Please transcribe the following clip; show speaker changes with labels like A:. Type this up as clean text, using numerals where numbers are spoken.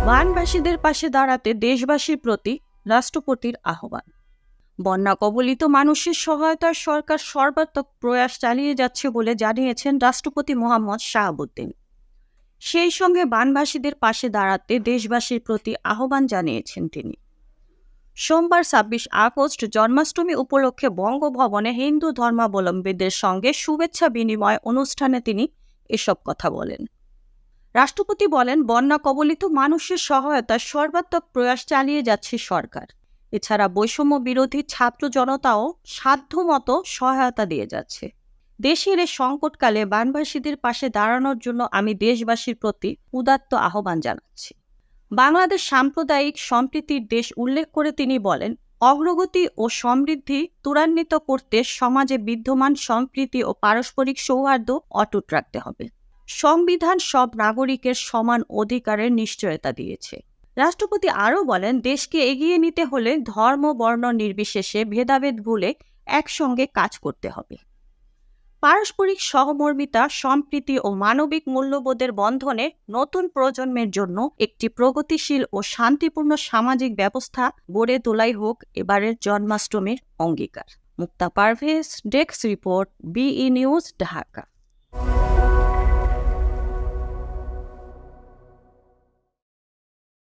A: বানবাসীদের পাশে দাঁড়াতে দেশবাসীর প্রতি রাষ্ট্রপতির আহ্বান। বন্যা কবলিত মানুষের সহায়তায় সরকার সর্বাত্মক প্রয়াস চালিয়ে যাচ্ছে বলে জানিয়েছেন রাষ্ট্রপতি মোহাম্মদ শাহাবুদ্দিন। সেই সঙ্গে বানবাসীদের পাশে দাঁড়াতে দেশবাসীর প্রতি আহ্বান জানিয়েছেন তিনি। সোমবার ২৬ আগস্ট জন্মাষ্টমী উপলক্ষে বঙ্গভবনে হিন্দু ধর্মাবলম্বীদের সঙ্গে শুভেচ্ছা বিনিময় অনুষ্ঠানে তিনি এসব কথা বলেন। রাষ্ট্রপতি বলেন, বন্যা কবলিত মানুষের সহায়তায় সর্বাত্মক প্রয়াস চালিয়ে যাচ্ছে সরকার। এছাড়া বৈষম্য বিরোধী ছাত্র জনতাও সাধ্যমতো সহায়তা দিয়ে যাচ্ছে। দেশের এই সংকটকালে বানবাসীদের পাশে দাঁড়ানোর জন্য আমি দেশবাসীর প্রতি উদাত্ত আহ্বান জানাচ্ছি। বাংলাদেশ সাম্প্রদায়িক সম্প্রীতির দেশ উল্লেখ করে তিনি বলেন, অগ্রগতি ও সমৃদ্ধি ত্বরান্বিত করতে সমাজে বিদ্যমান সম্প্রীতি ও পারস্পরিক সৌহার্দ্য অটুট রাখতে হবে। সংবিধান সব নাগরিকের সমান অধিকারের নিশ্চয়তা দিয়েছে। রাষ্ট্রপতি আরও বলেন, দেশকে এগিয়ে নিতে হলে ধর্ম বর্ণ নির্বিশেষে ভেদাভেদ ভুলে একসঙ্গে কাজ করতে হবে। পারস্পরিক সহমর্মিতা, সম্প্রীতি ও মানবিক মূল্যবোধের বন্ধনে নতুন প্রজন্মের জন্য একটি প্রগতিশীল ও শান্তিপূর্ণ সামাজিক ব্যবস্থা গড়ে তোলাই হোক এবারের জন্মাষ্টমীর অঙ্গীকার। মুক্তা পারভেজ, ডেস্ক রিপোর্ট, বিই নিউজ, ঢাকা।